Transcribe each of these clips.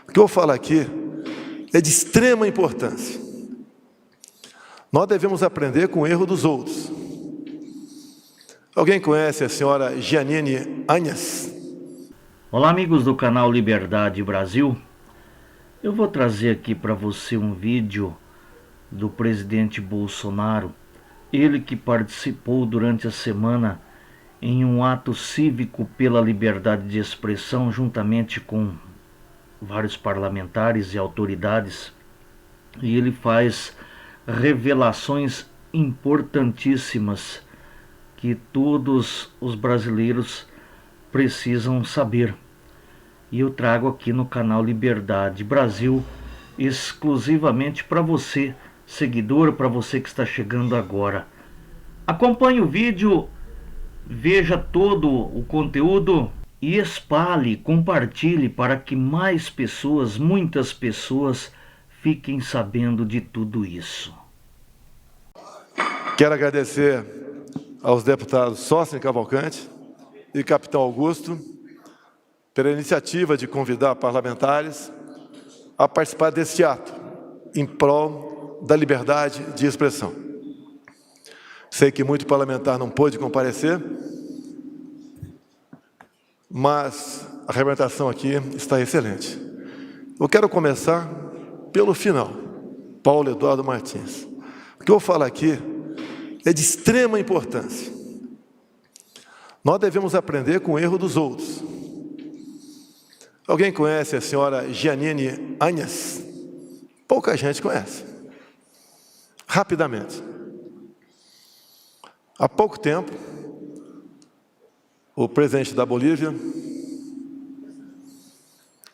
O que eu vou falar aqui é de extrema importância. Nós devemos aprender com o erro dos outros. Alguém conhece a senhora Jeanine Áñez? Olá, amigos do canal Liberdade Brasil. Eu vou trazer aqui para você um vídeo do presidente Bolsonaro, ele que participou durante a semana em um ato cívico pela liberdade de expressão, juntamente com vários parlamentares e autoridades, e ele faz revelações importantíssimas que todos os brasileiros precisam saber. E eu trago aqui no canal Liberdade Brasil, exclusivamente para você, seguidor, para você que está chegando agora. Acompanhe o vídeo, veja todo o conteúdo e espalhe, compartilhe para que mais pessoas, muitas pessoas, fiquem sabendo de tudo isso. Quero agradecer aos deputados Sócrates Cavalcante e Capitão Augusto pela iniciativa de convidar parlamentares a participar deste ato em prol da liberdade de expressão. Sei que muito parlamentar não pôde comparecer, mas a representação aqui está excelente. Eu quero começar pelo final, Paulo Eduardo Martins. O que eu vou falar aqui é de extrema importância. Nós devemos aprender com o erro dos outros. Alguém conhece a senhora Jeanine Áñez? Pouca gente conhece. Rapidamente. Há pouco tempo, o presidente da Bolívia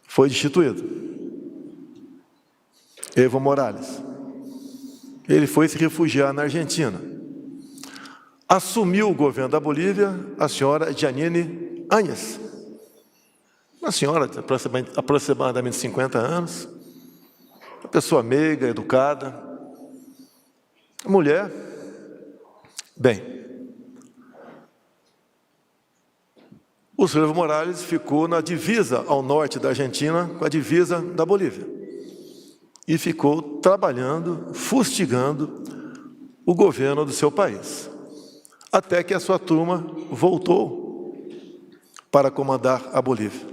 foi destituído, Evo Morales. Ele foi se refugiar na Argentina. Assumiu o governo da Bolívia a senhora Jeanine Áñez. Uma senhora de aproximadamente 50 anos, uma pessoa meiga, educada, mulher. Bem, o senhor Evo Morales ficou na divisa ao norte da Argentina com a divisa da Bolívia e ficou trabalhando, fustigando o governo do seu país, até que a sua turma voltou para comandar a Bolívia.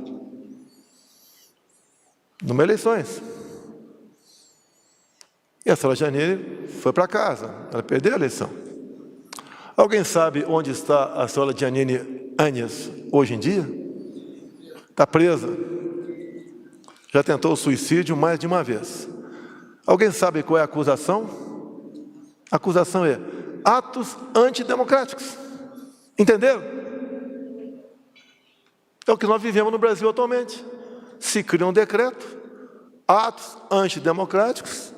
Numa eleições. E a senhora Jeanine foi para casa, ela perdeu a eleição. Alguém sabe onde está a senhora Jeanine Áñez hoje em dia? Está presa. Já tentou suicídio mais de uma vez. Alguém sabe qual é a acusação? A acusação é atos antidemocráticos. Entenderam? É o que nós vivemos no Brasil atualmente. Se cria um decreto, atos antidemocráticos,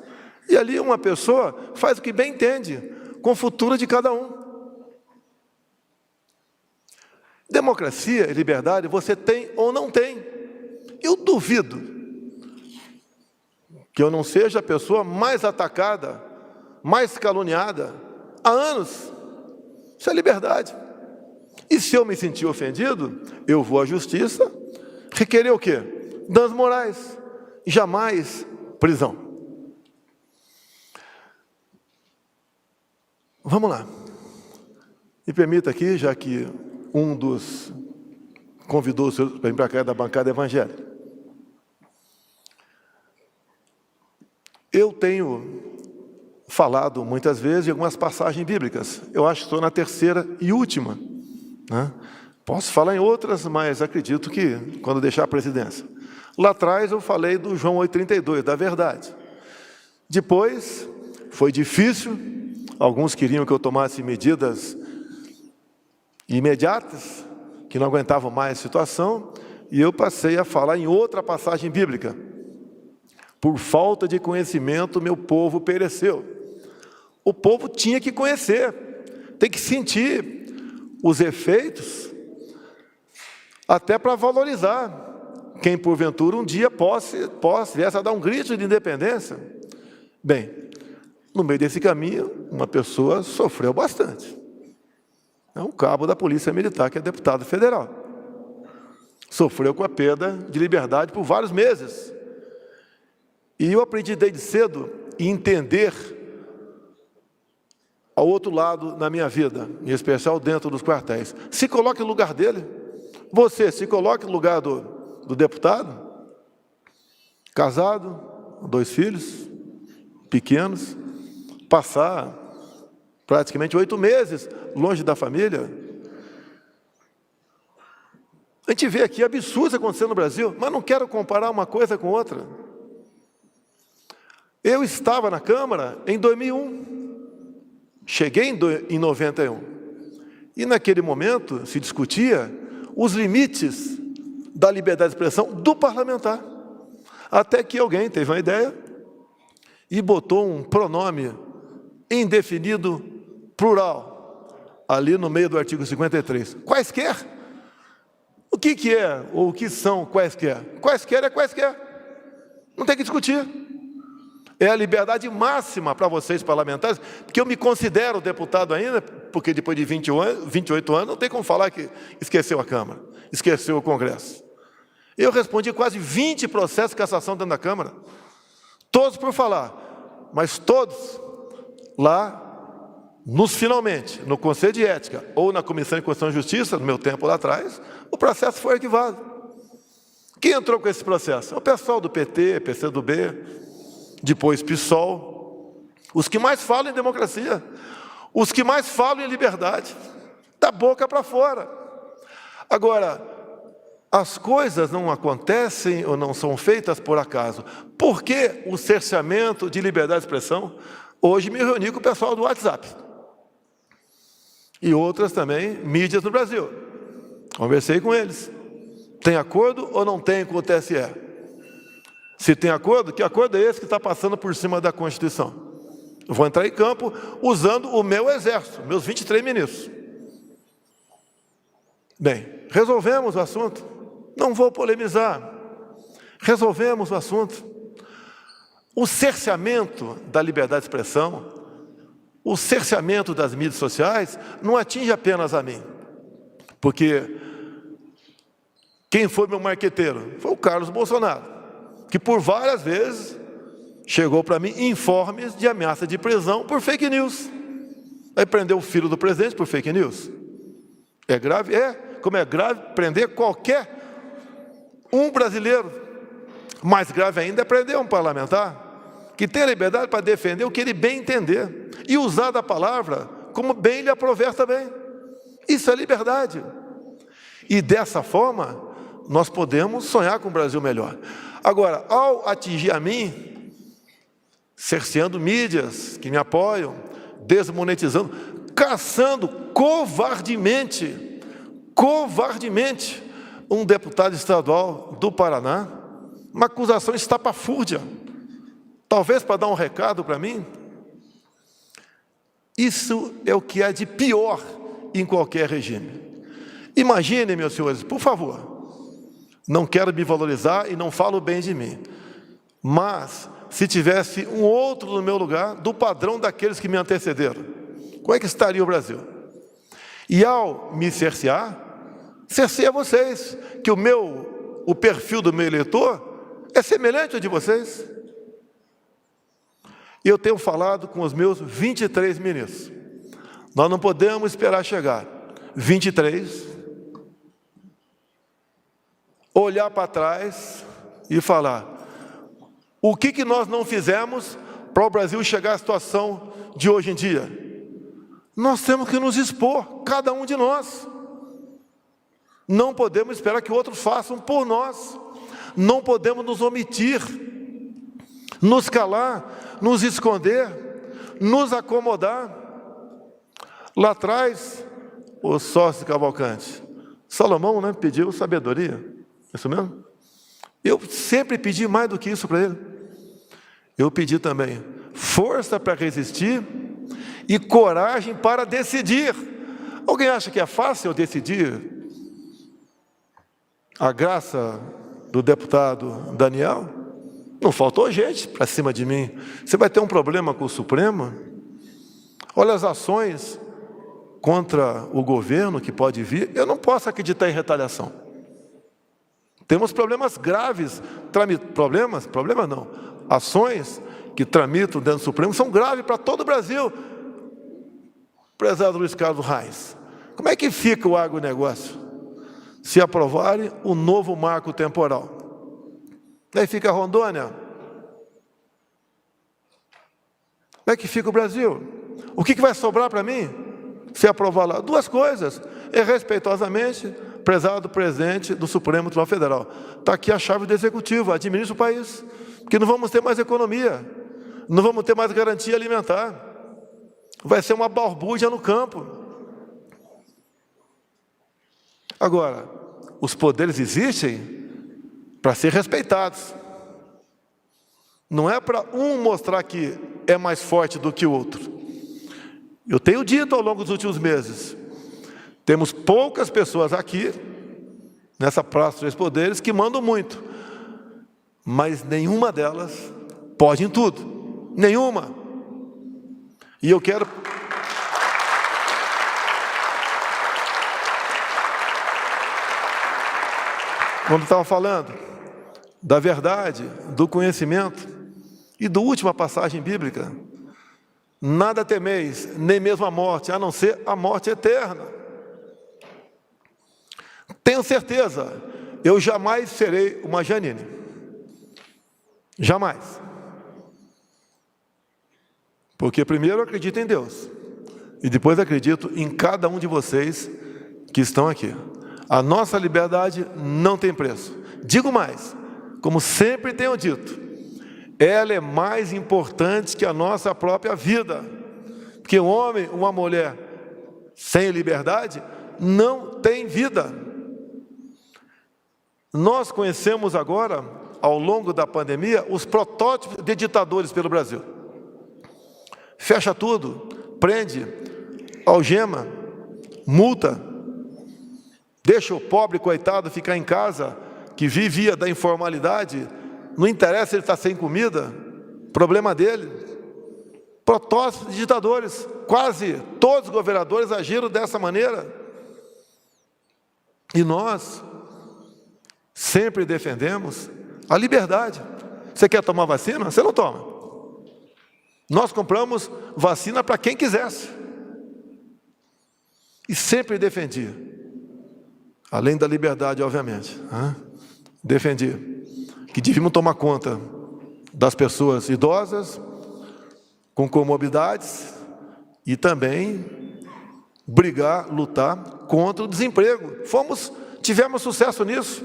e ali uma pessoa faz o que bem entende, com o futuro de cada um. Democracia e liberdade você tem ou não tem. Eu duvido que eu não seja a pessoa mais atacada, mais caluniada há anos. Isso é liberdade. E se eu me sentir ofendido, eu vou à justiça, requerer o quê? Danos morais, jamais prisão. Vamos lá. Me permita aqui, já que um dos convidou o senhor para vir para cá da bancada evangélica. Eu tenho falado muitas vezes de algumas passagens bíblicas. Eu acho que estou na terceira e última, né? Posso falar em outras, mas acredito que quando deixar a presidência. Lá atrás eu falei do João 8,32, da verdade. Depois, foi difícil, alguns queriam que eu tomasse medidas imediatas, que não aguentavam mais a situação, e eu passei a falar em outra passagem bíblica. Por falta de conhecimento, meu povo pereceu. O povo tinha que conhecer, tem que sentir os efeitos, até para valorizar. Quem, porventura, um dia viesse a dar um grito de independência. Bem, no meio desse caminho, uma pessoa sofreu bastante. É um cabo da Polícia Militar, que é deputado federal. Sofreu com a perda de liberdade por vários meses. E eu aprendi desde cedo a entender ao outro lado na minha vida, em especial dentro dos quartéis. Se coloque no lugar dele. Você se coloque no lugar do deputado, casado, 2 filhos, pequenos, passar praticamente 8 meses longe da família. A gente vê aqui absurdos acontecendo no Brasil, mas não quero comparar uma coisa com outra. Eu estava na Câmara em 2001, cheguei em 91, e naquele momento se discutia os limites da liberdade de expressão do parlamentar. Até que alguém teve uma ideia e botou um pronome indefinido plural, ali no meio do artigo 53. Quaisquer. O que é, ou o que são quaisquer? Quaisquer é quaisquer. Não tem que discutir. É a liberdade máxima para vocês parlamentares, porque eu me considero deputado ainda, porque depois de 28 anos, não tem como falar que esqueceu a Câmara, esqueceu o Congresso. Eu respondi quase 20 processos de cassação dentro da Câmara, todos por falar, mas todos lá, finalmente, no Conselho de Ética ou na Comissão de Constituição e Justiça, no meu tempo lá atrás, o processo foi arquivado. Quem entrou com esse processo? O pessoal do PT, PCdoB, depois PSOL, os que mais falam em democracia, os que mais falam em liberdade, da boca para fora. Agora, as coisas não acontecem ou não são feitas por acaso. Por que o cerceamento de liberdade de expressão? Hoje me reuni com o pessoal do WhatsApp. E outras também, mídias no Brasil. Conversei com eles. Tem acordo ou não tem com o TSE? Se tem acordo, que acordo é esse que está passando por cima da Constituição? Eu vou entrar em campo usando o meu exército, meus 23 ministros. Bem, resolvemos o assunto. Não vou polemizar. Resolvemos o assunto. O cerceamento da liberdade de expressão, o cerceamento das mídias sociais, não atinge apenas a mim. Porque quem foi meu marqueteiro? Foi o Carlos Bolsonaro, que por várias vezes chegou para mim informes de ameaça de prisão por fake news. Aí prendeu o filho do presidente por fake news. É grave? É. Como é grave prender qualquer brasileiro. Mais grave ainda é prender um parlamentar que tem a liberdade para defender o que ele bem entender e usar da palavra como bem lhe aprover também. Isso é liberdade. E dessa forma, nós podemos sonhar com um Brasil melhor. Agora, ao atingir a mim, cerceando mídias que me apoiam, desmonetizando, caçando covardemente um deputado estadual do Paraná, uma acusação estapafúrdia, talvez para dar um recado para mim. Isso é o que há de pior em qualquer regime. Imaginem, meus senhores, por favor, não quero me valorizar e não falo bem de mim, mas se tivesse um outro no meu lugar, do padrão daqueles que me antecederam, como é que estaria o Brasil? E ao me cercear vocês, que o perfil do meu eleitor é semelhante ao de vocês. Eu tenho falado com os meus 23 ministros. Nós não podemos esperar chegar 23, olhar para trás e falar o que nós não fizemos para o Brasil chegar à situação de hoje em dia. Nós temos que nos expor, cada um de nós. Não podemos esperar que outros façam por nós. Não podemos nos omitir, nos calar, nos esconder, nos acomodar. Lá atrás, o sócio Cavalcante, Salomão, né, pediu sabedoria. Isso mesmo? Eu sempre pedi mais do que isso para ele. Eu pedi também força para resistir e coragem para decidir. Alguém acha que é fácil eu decidir a graça do deputado Daniel? Não faltou gente para cima de mim. Você vai ter um problema com o Supremo? Olha as ações contra o governo que pode vir. Eu não posso acreditar em retaliação. Temos problemas graves. Problemas não. ações que tramitam dentro do Supremo são graves para todo o Brasil. Prezado Luiz Carlos Reis, como é que fica o agronegócio se aprovarem o novo marco temporal? Aí fica Rondônia. Como é que fica o Brasil? O que vai sobrar para mim se aprovar lá? Duas coisas. Respeitosamente, prezado presidente do Supremo Tribunal Federal, está aqui a chave do Executivo, administra o país, porque não vamos ter mais economia, não vamos ter mais garantia alimentar, vai ser uma balbúrdia no campo. Agora, os poderes existem para ser respeitados. Não é para um mostrar que é mais forte do que o outro. Eu tenho dito ao longo dos últimos meses, temos poucas pessoas aqui, nessa Praça dos Três Poderes, que mandam muito, mas nenhuma delas pode em tudo. Nenhuma. E eu quero... Quando estava falando da verdade, do conhecimento e da última passagem bíblica, nada temeis, nem mesmo a morte, a não ser a morte eterna. Tenho certeza, eu jamais serei uma Janine. Jamais. Porque primeiro eu acredito em Deus, e depois acredito em cada um de vocês que estão aqui. A nossa liberdade não tem preço. Digo mais, como sempre tenho dito, ela é mais importante que a nossa própria vida. Porque um homem, uma mulher sem liberdade não tem vida. Nós conhecemos agora, ao longo da pandemia, os protótipos de ditadores pelo Brasil. Fecha tudo, prende, algema, multa, deixa o pobre coitado ficar em casa, que vivia da informalidade, não interessa se ele está sem comida, problema dele. Protótipos de ditadores, quase todos os governadores agiram dessa maneira. E nós sempre defendemos a liberdade. Você quer tomar vacina? Você não toma. Nós compramos vacina para quem quisesse. E sempre defendi, além da liberdade, obviamente, defendi que devíamos tomar conta das pessoas idosas, com comorbidades, e também brigar, lutar contra o desemprego. Tivemos sucesso nisso.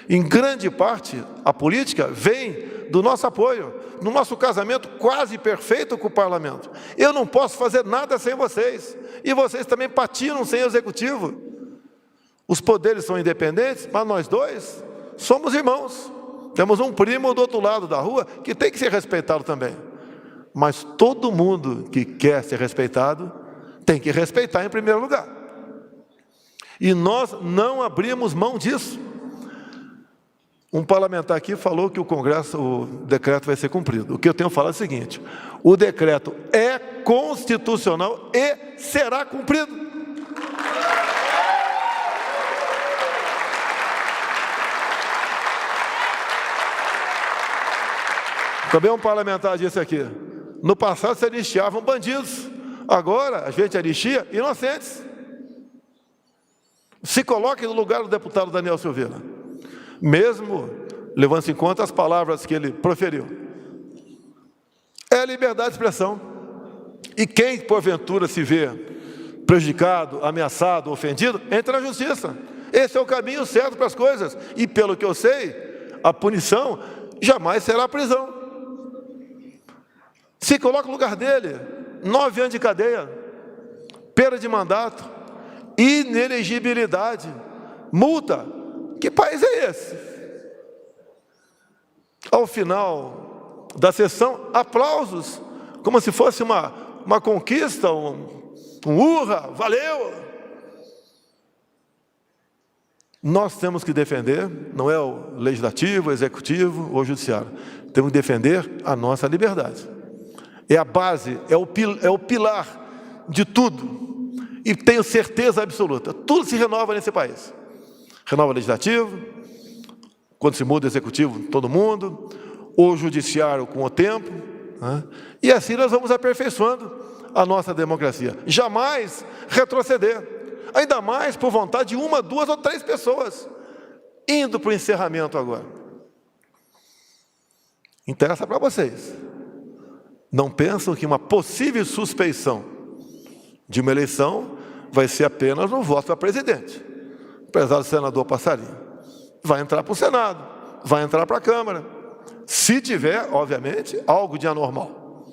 Em grande parte, a política vem do nosso apoio, no nosso casamento quase perfeito com o parlamento. Eu não posso fazer nada sem vocês, e vocês também patinam sem o executivo. Os poderes são independentes, mas nós dois somos irmãos. Temos um primo do outro lado da rua que tem que ser respeitado também. Mas todo mundo que quer ser respeitado tem que respeitar em primeiro lugar. E nós não abrimos mão disso. Um parlamentar aqui falou que o decreto vai ser cumprido. O que eu tenho falado é o seguinte: o decreto é constitucional e será cumprido. Também um parlamentar disse aqui: no passado se anistiavam bandidos, agora a gente anistia inocentes. Se coloque no lugar do deputado Daniel Silveira, mesmo levando-se em conta as palavras que ele proferiu. É liberdade de expressão. E quem, porventura, se vê prejudicado, ameaçado, ofendido, entra na justiça. Esse é o caminho certo para as coisas. E, pelo que eu sei, a punição jamais será a prisão. Se coloca no lugar dele, 9 anos de cadeia, perda de mandato, inelegibilidade, multa. Que país é esse? Ao final da sessão, aplausos, como se fosse uma conquista, um urra, valeu! Nós temos que defender, não é o legislativo, o executivo ou o judiciário, temos que defender a nossa liberdade. É a base, é o pilar de tudo. E tenho certeza absoluta, tudo se renova nesse país. Renova o legislativo, quando se muda o executivo, todo mundo. o judiciário com o tempo, né? E assim nós vamos aperfeiçoando a nossa democracia. Jamais retroceder, ainda mais por vontade de 1, 2 ou 3 pessoas, indo para o encerramento agora. Interessa para vocês. Não pensam que uma possível suspeição de uma eleição vai ser apenas no voto para presidente. Apesar do senador Passarinho. Vai entrar para o Senado, vai entrar para a Câmara. Se tiver, obviamente, algo de anormal.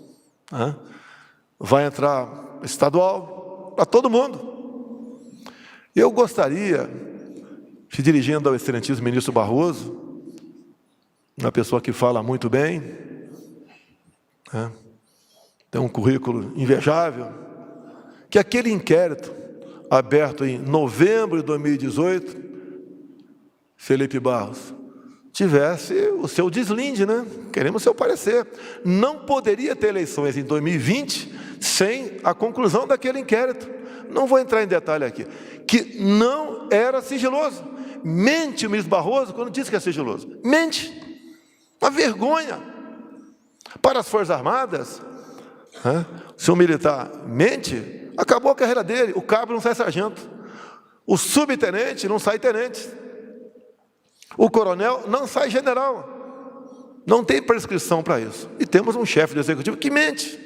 Né? Vai entrar estadual, para todo mundo. Eu gostaria, se dirigindo ao excelentíssimo ministro Barroso, uma pessoa que fala muito bem, né? Tem um currículo invejável, que aquele inquérito aberto em novembro de 2018, Felipe Barros, tivesse o seu deslinde, né? Queremos o seu parecer. Não poderia ter eleições em 2020 sem a conclusão daquele inquérito. Não vou entrar em detalhe aqui. Que não era sigiloso. Mente o ministro Barroso quando disse que é sigiloso. Mente. Uma vergonha. Para as Forças Armadas, né? Se um militar mente, acabou a carreira dele. O cabo não sai sargento. O subtenente não sai tenente. O coronel não sai general. Não tem prescrição para isso. E temos um chefe do executivo que mente.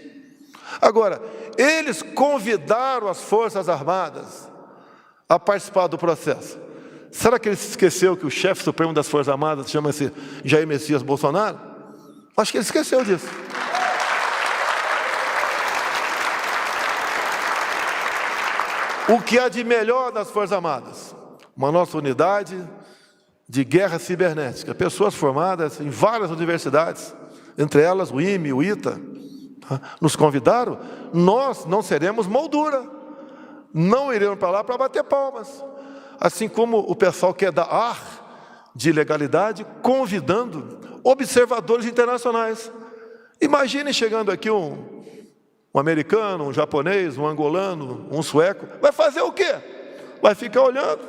Agora, eles convidaram as Forças Armadas a participar do processo. Será que ele se esqueceu que o chefe supremo das Forças Armadas chama-se Jair Messias Bolsonaro? Acho que ele esqueceu disso. O que há de melhor nas Forças Armadas? Uma nossa unidade de guerra cibernética. Pessoas formadas em várias universidades, entre elas o IME, o ITA, nos convidaram. Nós não seremos moldura. Não iremos para lá para bater palmas. Assim como o pessoal quer dar ar de legalidade, convidando observadores internacionais. Imagine chegando aqui um americano, um japonês, um angolano, um sueco. Vai fazer o quê? Vai ficar olhando.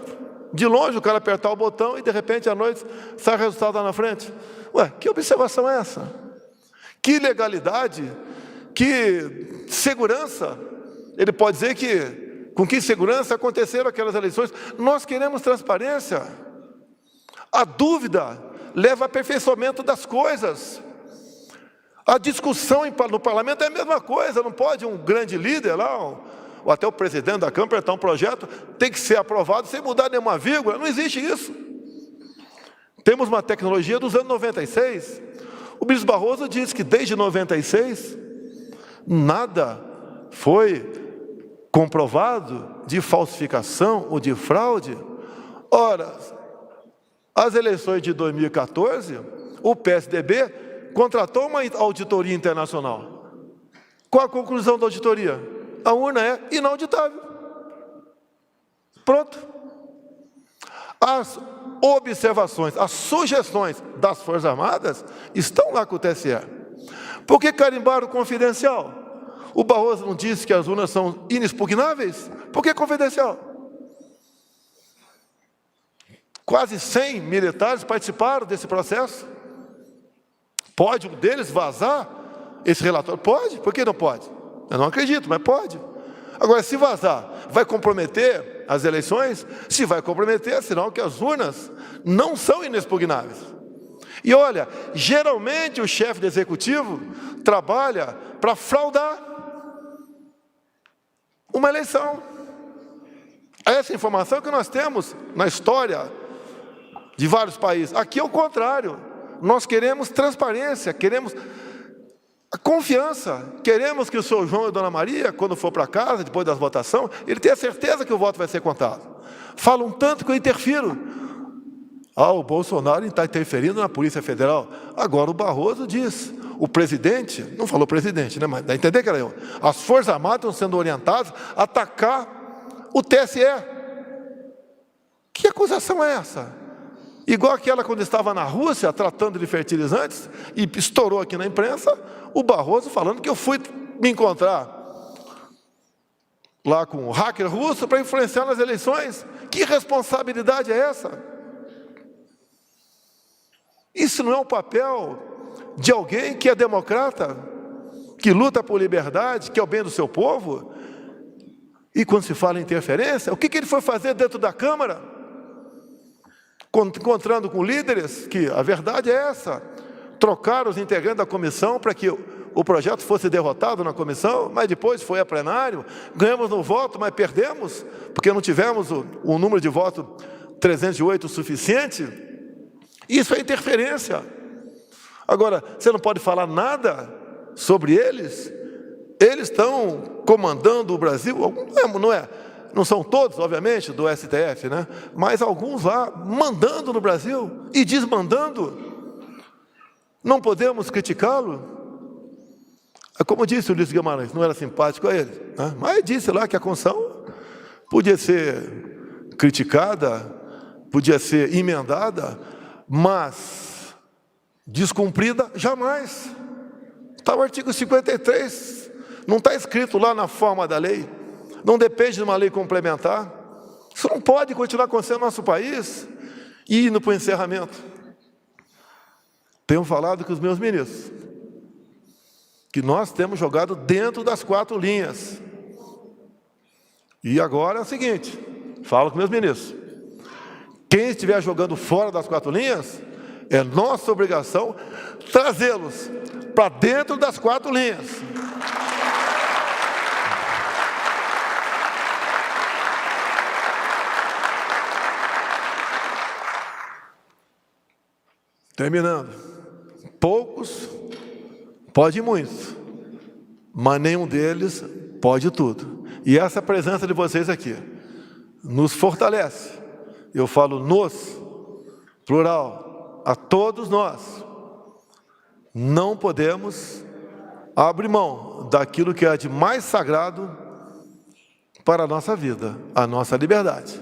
De longe o cara apertar o botão e de repente à noite sai o resultado lá na frente. Ué, que observação é essa? Que legalidade? Que segurança? Ele pode dizer que com que segurança aconteceram aquelas eleições? Nós queremos transparência. A dúvida leva ao aperfeiçoamento das coisas. A discussão no parlamento é a mesma coisa. Não pode um grande líder lá, ou até o presidente da Câmara apresentar um projeto, tem que ser aprovado sem mudar nenhuma vírgula. Não existe isso. Temos uma tecnologia dos anos 96. O ministro Barroso disse que desde 96 nada foi comprovado de falsificação ou de fraude. Ora, as eleições de 2014, o PSDB contratou uma auditoria internacional. Qual a conclusão da auditoria? A urna é inauditável. Pronto. As observações, as sugestões das Forças Armadas estão lá com o TSE. Por que carimbaram confidencial? O Barroso não disse que as urnas são inexpugnáveis? Por que confidencial? Quase 100 militares participaram desse processo. Pode um deles vazar esse relatório? Pode. Por que não pode? Eu não acredito, mas pode. Agora, se vazar, vai comprometer as eleições? Se vai comprometer, é sinal que as urnas não são inexpugnáveis. E olha, geralmente o chefe do executivo trabalha para fraudar uma eleição. Essa informação que nós temos na história de vários países. Aqui é o contrário. Nós queremos transparência, queremos a confiança. Queremos que o senhor João e a dona Maria, quando for para casa, depois das votações, ele tenha certeza que o voto vai ser contado. Falam tanto que eu interfiro. O Bolsonaro está interferindo na Polícia Federal. Agora o Barroso diz, o presidente, não falou presidente, né? Mas dá a entender que era eu. As Forças Armadas estão sendo orientadas a atacar o TSE. Que acusação é essa? Igual aquela quando estava na Rússia tratando de fertilizantes e estourou aqui na imprensa, o Barroso falando que eu fui me encontrar lá com o hacker russo para influenciar nas eleições. Que responsabilidade é essa? Isso não é um papel de alguém que é democrata, que luta por liberdade, que é o bem do seu povo. E quando se fala em interferência, o que ele foi fazer dentro da Câmara? Encontrando com líderes, que a verdade é essa, trocaram os integrantes da comissão para que o projeto fosse derrotado na comissão, mas depois foi a plenário, ganhamos no voto, mas perdemos, porque não tivemos o número de votos 308 suficiente. Isso é interferência. Agora, você não pode falar nada sobre eles. Eles estão comandando o Brasil, não são todos, obviamente, do STF, né? Mas alguns lá mandando no Brasil e desmandando. Não podemos criticá-lo. Como disse o Ulisses Guimarães, não era simpático a ele, né? Mas disse lá que a Constituição podia ser criticada, podia ser emendada, mas descumprida jamais. Está o artigo 53, não está escrito lá na forma da lei, não depende de uma lei complementar. Isso não pode continuar acontecendo no nosso país. E indo para o encerramento, tenho falado com os meus ministros que nós temos jogado dentro das 4 linhas. E agora é o seguinte, falo com meus ministros, quem estiver jogando fora das 4 linhas, é nossa obrigação trazê-los para dentro das 4 linhas. Terminando, poucos pode muitos, mas nenhum deles pode tudo. E essa presença de vocês aqui nos fortalece. Eu falo nos, plural, a todos nós. Não podemos abrir mão daquilo que é de mais sagrado para a nossa vida, a nossa liberdade.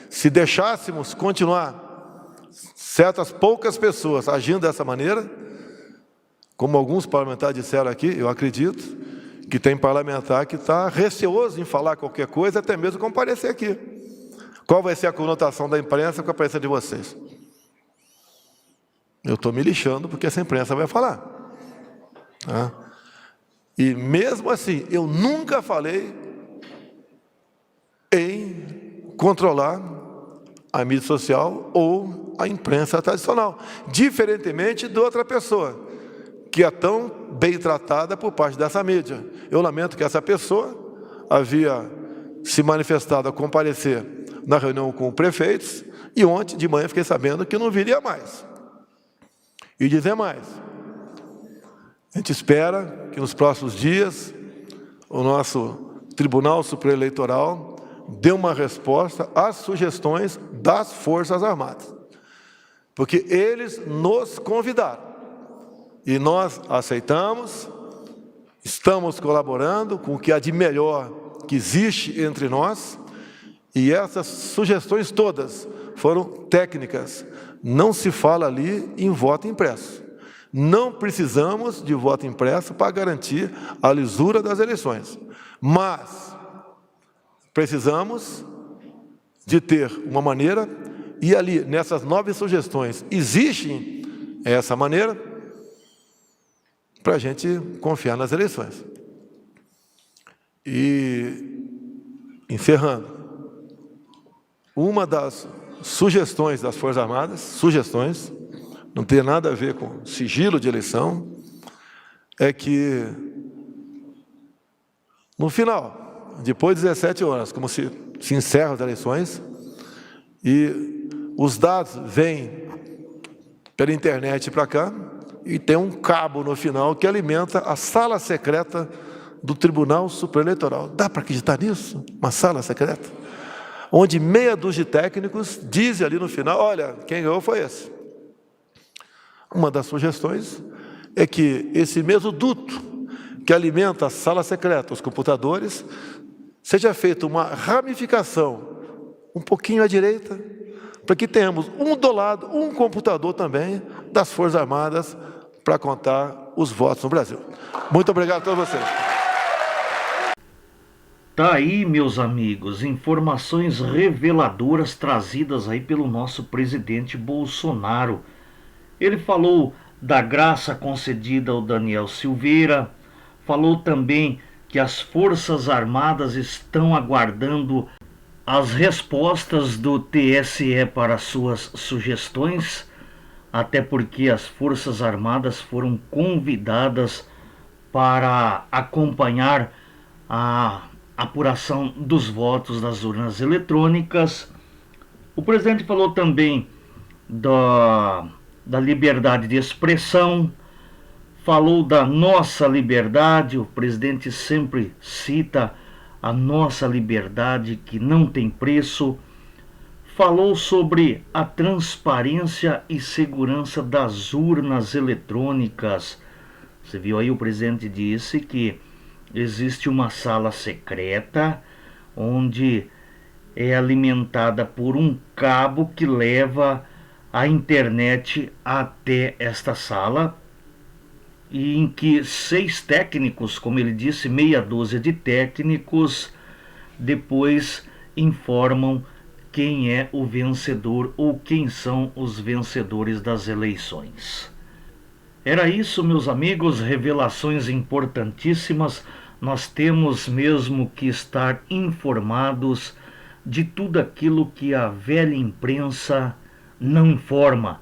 Se deixássemos continuar certas poucas pessoas agindo dessa maneira, como alguns parlamentares disseram aqui, eu acredito que tem parlamentar que está receoso em falar qualquer coisa, até mesmo comparecer aqui. Qual vai ser a conotação da imprensa com a presença de vocês? Eu estou me lixando porque essa imprensa vai falar. Tá? E mesmo assim, eu nunca falei em controlar a mídia social ou a imprensa tradicional, diferentemente de outra pessoa que é tão bem tratada por parte dessa mídia. Eu lamento que essa pessoa havia se manifestado a comparecer na reunião com prefeitos e ontem de manhã fiquei sabendo que não viria mais. E dizer mais, a gente espera que nos próximos dias o nosso Tribunal Superior Eleitoral dê uma resposta às sugestões das Forças Armadas, porque eles nos convidaram. E nós aceitamos, estamos colaborando com o que há de melhor que existe entre nós, e essas sugestões todas foram técnicas. Não se fala ali em voto impresso. Não precisamos de voto impresso para garantir a lisura das eleições. Mas precisamos de ter uma maneira, e ali, nessas 9 sugestões, existe essa maneira, para a gente confiar nas eleições. E, encerrando, uma das sugestões das Forças Armadas, não tem nada a ver com sigilo de eleição, é que, no final, depois de 17 horas, como se encerram as eleições, e os dados vêm pela internet para cá, e tem um cabo no final que alimenta a sala secreta do Tribunal Superior Eleitoral. Dá para acreditar nisso? Uma sala secreta? Onde meia dúzia de técnicos dizem ali no final, olha, quem ganhou foi esse. Uma das sugestões é que esse mesmo duto que alimenta a sala secreta, os computadores, seja feita uma ramificação um pouquinho à direita, para que tenhamos um do lado, um computador também das Forças Armadas para contar os votos no Brasil. Muito obrigado a todos vocês. Tá aí, meus amigos, informações reveladoras trazidas aí pelo nosso presidente Bolsonaro. Ele falou da graça concedida ao Daniel Silveira, falou também que as Forças Armadas estão aguardando as respostas do TSE para suas sugestões, até porque as Forças Armadas foram convidadas para acompanhar a apuração dos votos das urnas eletrônicas. O presidente falou também da liberdade de expressão, falou da nossa liberdade. O presidente sempre cita a nossa liberdade, que não tem preço. Falou sobre a transparência e segurança das urnas eletrônicas. Você viu aí, o presidente disse que existe uma sala secreta onde é alimentada por um cabo que leva a internet até esta sala, e em que 6 técnicos, como ele disse, meia dúzia de técnicos, depois informam quem é o vencedor ou quem são os vencedores das eleições. Era isso, meus amigos, revelações importantíssimas. Nós temos mesmo que estar informados de tudo aquilo que a velha imprensa não informa.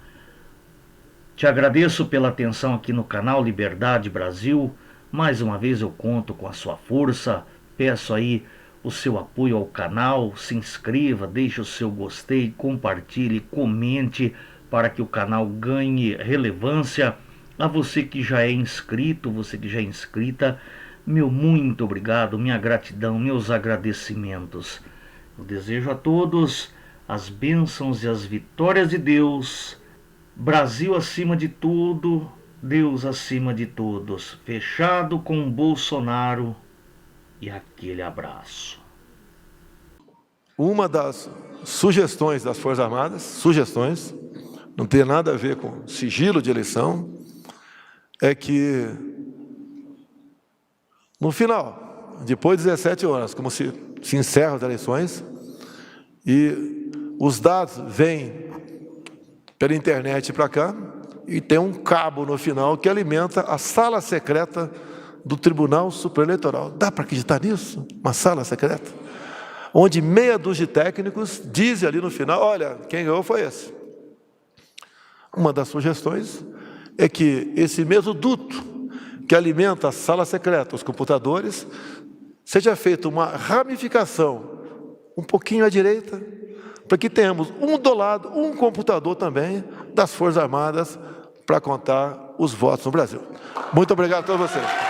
Te agradeço pela atenção aqui no canal Liberdade Brasil. Mais uma vez eu conto com a sua força. Peço aí o seu apoio ao canal. Se inscreva, deixe o seu gostei, compartilhe, comente para que o canal ganhe relevância. A você que já é inscrito, você que já é inscrita, meu muito obrigado, minha gratidão, meus agradecimentos. Eu desejo a todos as bênçãos e as vitórias de Deus. Brasil acima de tudo, Deus acima de todos. Fechado com Bolsonaro e aquele abraço. Uma das sugestões das Forças Armadas, não tem nada a ver com sigilo de eleição, é que no final, depois de 17 horas, como se encerram as eleições, e os dados vêm pela internet para cá, e tem um cabo no final que alimenta a sala secreta do Tribunal Superior Eleitoral. Dá para acreditar nisso? Uma sala secreta? Onde meia dúzia de técnicos dizem ali no final, olha, quem ganhou foi esse. Uma das sugestões é que esse mesmo duto que alimenta a sala secreta, os computadores, seja feita uma ramificação um pouquinho à direita, para que tenhamos um do lado, um computador também das Forças Armadas para contar os votos no Brasil. Muito obrigado a todos vocês.